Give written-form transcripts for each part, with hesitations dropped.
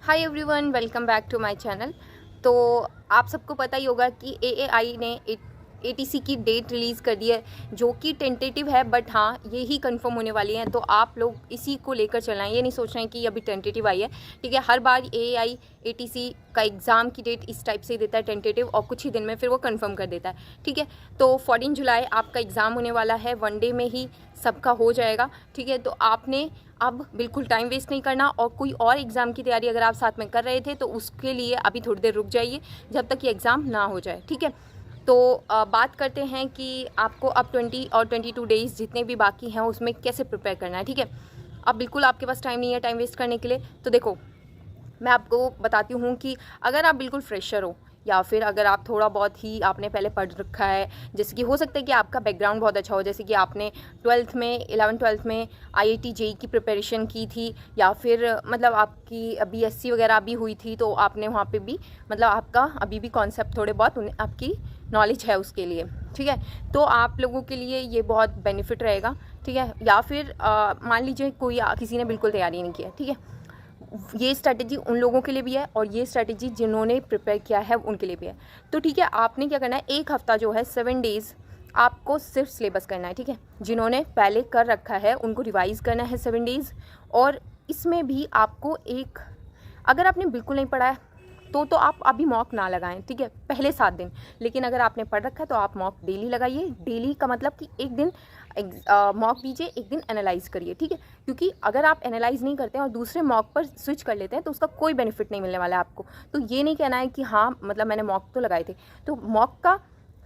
Hi everyone, welcome back to my channel. तो आप सबको पता ही होगा कि एएआई ने एटीसी की डेट रिलीज़ कर दी है, जो कि टेंटेटिव है, बट हाँ ये ही कंफर्म होने वाली है। तो आप लोग इसी को लेकर चलना है, ये नहीं सोचना है कि अभी टेंटेटिव आई है। ठीक है, हर बार एएआई एटीसी का एग्ज़ाम की डेट इस टाइप से ही देता है, टेंटेटिव, और कुछ ही दिन में फिर वो कंफर्म कर देता है। ठीक है, तो 14 जुलाई आपका एग्ज़ाम होने वाला है, वन डे में ही सबका हो जाएगा। ठीक है, तो आपने अब बिल्कुल टाइम वेस्ट नहीं करना, और कोई और एग्ज़ाम की तैयारी अगर आप साथ में कर रहे थे तो उसके लिए अभी थोड़ी देर रुक जाइए जब तक ये एग्ज़ाम ना हो जाए। ठीक है, तो बात करते हैं कि आपको अब 20 और 22 डेज़ जितने भी बाकी हैं उसमें कैसे प्रिपेयर करना है। ठीक है, अब बिल्कुल आपके पास टाइम नहीं है टाइम वेस्ट करने के लिए। तो देखो, मैं आपको बताती हूँ कि अगर आप बिल्कुल फ्रेशर हो, या फिर अगर आप थोड़ा बहुत ही आपने पहले पढ़ रखा है, जैसे कि हो सकता है कि आपका बैकग्राउंड बहुत अच्छा हो, जैसे कि आपने 11th-12th में आईआईटी जेईई की प्रिपरेशन की थी, या फिर मतलब आपकी बीएससी वगैरह भी हुई थी, तो आपने वहाँ पे भी मतलब आपका अभी भी कॉन्सेप्ट थोड़े बहुत आपकी नॉलेज है उसके लिए। ठीक है, तो आप लोगों के लिए ये बहुत बेनिफिट रहेगा। ठीक है, या फिर मान लीजिए कोई किसी ने बिल्कुल तैयारी नहीं की है। ठीक है, ये स्ट्रैटेजी उन लोगों के लिए भी है और ये स्ट्रैटेजी जिन्होंने प्रिपेयर किया है उनके लिए भी है। तो ठीक है, आपने क्या करना है, एक हफ़्ता जो है 7 डेज़ आपको सिर्फ सिलेबस करना है। ठीक है, जिन्होंने पहले कर रखा है उनको रिवाइज करना है 7 डेज़। और इसमें भी आपको एक, अगर आपने बिल्कुल नहीं पढ़ा है तो आप अभी मॉक ना लगाएं। ठीक है, पहले 7 दिन। लेकिन अगर आपने पढ़ रखा है तो आप मॉक डेली लगाइए। डेली का मतलब कि एक दिन मॉक दीजिए, एक दिन एनालाइज करिए। ठीक है, क्योंकि अगर आप एनालाइज नहीं करते हैं और दूसरे मॉक पर स्विच कर लेते हैं तो उसका कोई बेनिफिट नहीं मिलने वाला है आपको। तो ये नहीं कहना है कि हाँ मतलब मैंने मॉक तो लगाए थे। तो मॉक का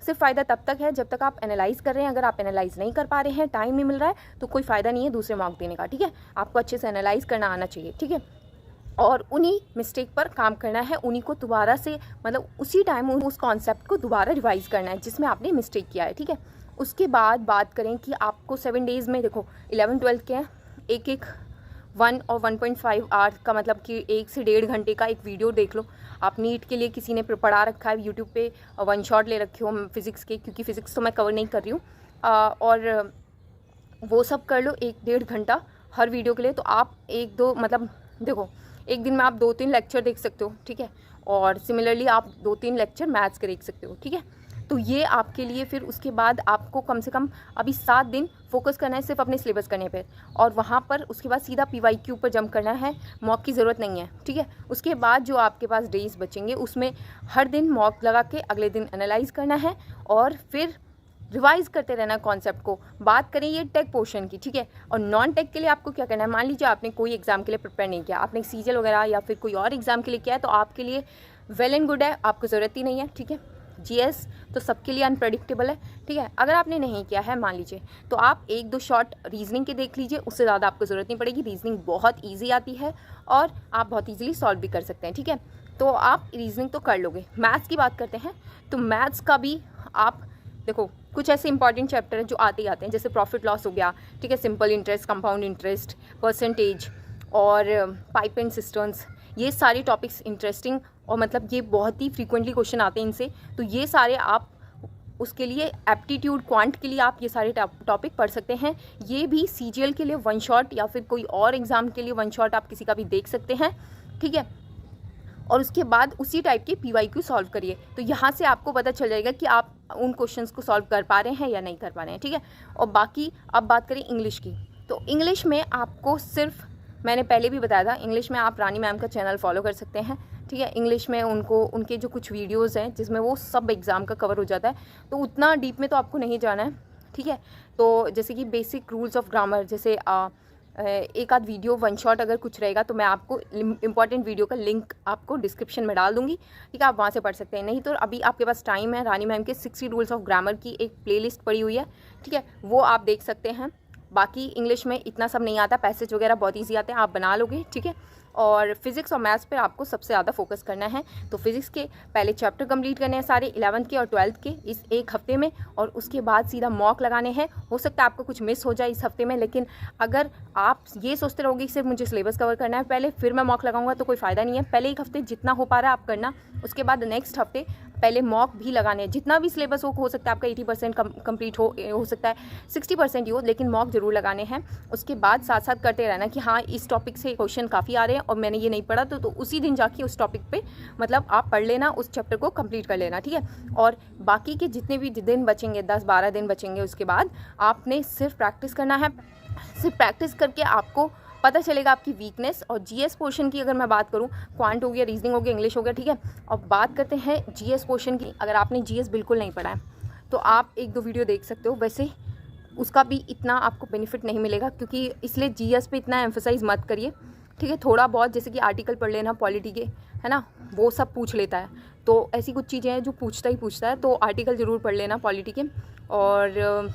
सिर्फ फ़ायदा तब तक है जब तक आप एनालाइज कर रहे हैं। अगर आप एनालाइज नहीं कर पा रहे हैं, टाइम नहीं मिल रहा है, तो कोई फ़ायदा नहीं है दूसरे मॉक देने का। ठीक है, आपको अच्छे से एनालाइज करना आना चाहिए। ठीक है, और उन्हीं मिस्टेक पर काम करना है, उन्हीं को दोबारा से मतलब उसी टाइम उस कॉन्सेप्ट को दोबारा रिवाइज करना है जिसमें आपने मिस्टेक किया है। ठीक है, उसके बाद बात करें कि आपको 7 डेज़ में, देखो 11th-12th के हैं, एक 1 और 1.5 आवर्स का मतलब कि 1 से 1.5 घंटे का एक वीडियो देख लो। आप नीट के लिए किसी ने पढ़ा रखा है यूट्यूब पे, वन शॉट ले रखे हो फिज़िक्स के, क्योंकि फ़िज़िक्स तो मैं कवर नहीं कर रही हूँ, और वो सब कर लो 1-1.5 घंटा हर वीडियो के लिए। तो आप 1-2 मतलब देखो, एक दिन में आप 2-3 लेक्चर देख सकते हो। ठीक है, और सिमिलरली आप 2-3 लेक्चर मैथ्स के देख सकते हो। ठीक है, तो ये आपके लिए, फिर उसके बाद आपको कम से कम अभी 7 दिन फोकस करना है सिर्फ अपने सिलेबस करने पर, और वहाँ पर उसके बाद सीधा पीवाईक्यू पर जंप करना है। मॉक की ज़रूरत नहीं है। ठीक है, उसके बाद जो आपके पास डेज बचेंगे उसमें हर दिन मॉक लगा के अगले दिन एनालाइज करना है, और फिर रिवाइज करते रहना कॉन्सेप्ट को। बात करें ये टेक पोर्शन की। ठीक है, और नॉन टेक के लिए आपको क्या करना है, मान लीजिए आपने कोई एग्जाम के लिए प्रिपेयर नहीं किया, आपने सीजीएल वगैरह या फिर कोई और एग्जाम के लिए किया है, तो आपके लिए वेल एंड गुड है, आपको ज़रूरत ही नहीं है। ठीक है, जीएस तो सबके लिए अनप्रेडिक्टेबल है। ठीक है, अगर आपने नहीं किया है मान लीजिए, तो आप 1-2 शॉर्ट रीजनिंग के देख लीजिए, उससे ज़्यादा आपको ज़रूरत नहीं पड़ेगी। रीजनिंग बहुत ईजी आती है और आप बहुत ईजिली सॉल्व भी कर सकते हैं। ठीक है, तो आप रीजनिंग तो कर लोगे। मैथ्स की बात करते हैं, तो मैथ्स का भी आप देखो, कुछ ऐसे इंपॉर्टेंट चैप्टर हैं जो आते ही आते हैं, जैसे प्रॉफिट लॉस हो गया। ठीक है, simple interest, compound interest, percentage, और पाइप एंड सिस्टर्न्स, ये सारे टॉपिक्स इंटरेस्टिंग, और मतलब ये बहुत ही फ्रीक्वेंटली क्वेश्चन आते हैं इनसे। तो ये सारे आप उसके लिए एप्टीट्यूड क्वांट के लिए आप ये सारे टॉपिक पढ़ सकते हैं। ये भी सीजीएल के लिए वन शॉट, या फिर कोई और एग्ज़ाम के लिए वन शॉट आप किसी का भी देख सकते हैं। ठीक है, और उसके बाद उसी टाइप के पीवाईक्यू सॉल्व करिए। तो यहाँ से आपको पता चल जाएगा कि आप उन क्वेश्चंस को सॉल्व कर पा रहे हैं या नहीं कर पा रहे हैं। ठीक है, और बाकी अब बात करें इंग्लिश की, तो इंग्लिश में आपको सिर्फ, मैंने पहले भी बताया था, इंग्लिश में आप रानी मैम का चैनल फॉलो कर सकते हैं। ठीक है, इंग्लिश में उनके जो कुछ वीडियोज़ हैं जिसमें वो सब एग्ज़ाम का कवर हो जाता है, तो उतना डीप में तो आपको नहीं जाना है। ठीक है, तो जैसे कि बेसिक रूल्स ऑफ ग्रामर, जैसे एक आध वीडियो वन शॉट अगर कुछ रहेगा तो मैं आपको इंपॉर्टेंट वीडियो का लिंक आपको डिस्क्रिप्शन में डाल दूंगी। ठीक है, आप वहाँ से पढ़ सकते हैं। नहीं तो अभी आपके पास टाइम है, रानी मैम के 60 रूल्स ऑफ ग्रामर की एक प्लेलिस्ट पड़ी हुई है। ठीक है, वो आप देख सकते हैं। बाकी इंग्लिश में इतना सब नहीं आता, पैसेज वगैरह बहुत ईजी आते हैं, आप बना लोगे। ठीक है, और फिज़िक्स और मैथ्स पे आपको सबसे ज़्यादा फोकस करना है। तो फिज़िक्स के पहले चैप्टर कंप्लीट करने हैं सारे 11th के और 12th के इस एक हफ्ते में, और उसके बाद सीधा मॉक लगाने हैं। हो सकता है आपको कुछ मिस हो जाए इस हफ्ते में, लेकिन अगर आप ये सोचते रहोगे कि सिर्फ मुझे सिलेबस कवर करना है पहले फिर मैं मॉक लगाऊंगा, तो कोई फ़ायदा नहीं है। पहले एक हफ्ते जितना हो पा रहा है आप करना, उसके बाद नेक्स्ट हफ्ते पहले मॉक भी लगाने हैं। जितना भी सिलेबस हो सकता है आपका 80% कंप्लीट हो सकता है 60% ही हो, लेकिन मॉक ज़रूर लगाने हैं। उसके बाद साथ साथ करते रहना कि हाँ इस टॉपिक से क्वेश्चन काफ़ी आ रहे हैं और मैंने ये नहीं पढ़ा, तो उसी दिन जाके उस टॉपिक पे मतलब आप पढ़ लेना, उस चैप्टर को कंप्लीट कर लेना, ठीक है। और बाकी के जितने भी दिन बचेंगे, 10-12 दिन बचेंगे, उसके बाद आपने सिर्फ प्रैक्टिस करना है। सिर्फ प्रैक्टिस करके आपको पता चलेगा आपकी वीकनेस। और जीएस पोर्शन की अगर मैं बात करूं, क्वांट हो गया, रीजनिंग हो गया, इंग्लिश हो गया, ठीक है। और बात करते हैं जीएस पोर्शन की। अगर आपने जीएस बिल्कुल नहीं पढ़ा है तो आप 1-2 वीडियो देख सकते हो, वैसे उसका भी इतना आपको बेनिफिट नहीं मिलेगा, क्योंकि इसलिए जीएस पे इतना एम्फोसाइज मत करिए, ठीक है। थोड़ा बहुत जैसे कि आर्टिकल पढ़ लेना पॉलिटी के, है ना, वो सब पूछ लेता है, तो ऐसी कुछ चीज़ें हैं जो पूछता है, तो आर्टिकल ज़रूर पढ़ लेना पॉलिटी के। और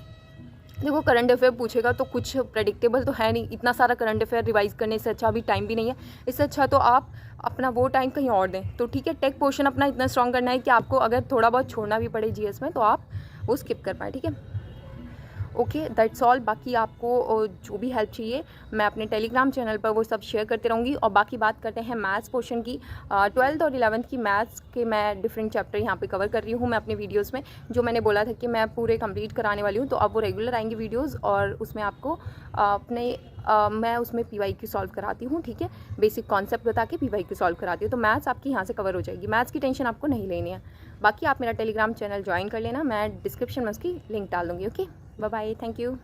देखो करंट अफेयर पूछेगा तो कुछ प्रेडिक्टेबल तो है नहीं, इतना सारा करंट अफेयर रिवाइज करने से अच्छा, अभी टाइम भी नहीं है, इससे अच्छा तो आप अपना वो टाइम कहीं और दें। तो ठीक है, टेक पोर्शन अपना इतना स्ट्रॉन्ग करना है कि आपको अगर थोड़ा बहुत छोड़ना भी पड़े जीएस में तो आप वो स्किप कर पाए, ठीक है। Okay, that's all. बाकी आपको जो भी हेल्प चाहिए मैं अपने टेलीग्राम चैनल पर वो सब शेयर करते रहूँगी। और बाकी बात करते हैं मैथ्स पोर्शन की। 12th और 11th की मैथ्स के मैं डिफरेंट चैप्टर यहाँ पे कवर कर रही हूँ मैं अपने वीडियोस में, जो मैंने बोला था कि मैं पूरे कंप्लीट कराने वाली हूँ। तो अब वो रेगुलर आएंगे वीडियोज़, और उसमें आपको मैं उसमें PYQ सॉल्व कराती हूँ, ठीक है। बेसिक कॉन्सेप्ट बता के PYQ सॉल्व कराती हूँ, तो मैथ्स आपकी यहाँ से कवर हो जाएगी। मैथ्स की टेंशन आपको नहीं लेनी है। बाकी आप मेरा टेलीग्राम चैनल ज्वाइन कर लेना, मैं डिस्क्रिप्शन में उसकी लिंक डाल दूँगी। Okay, bye bye, thank you.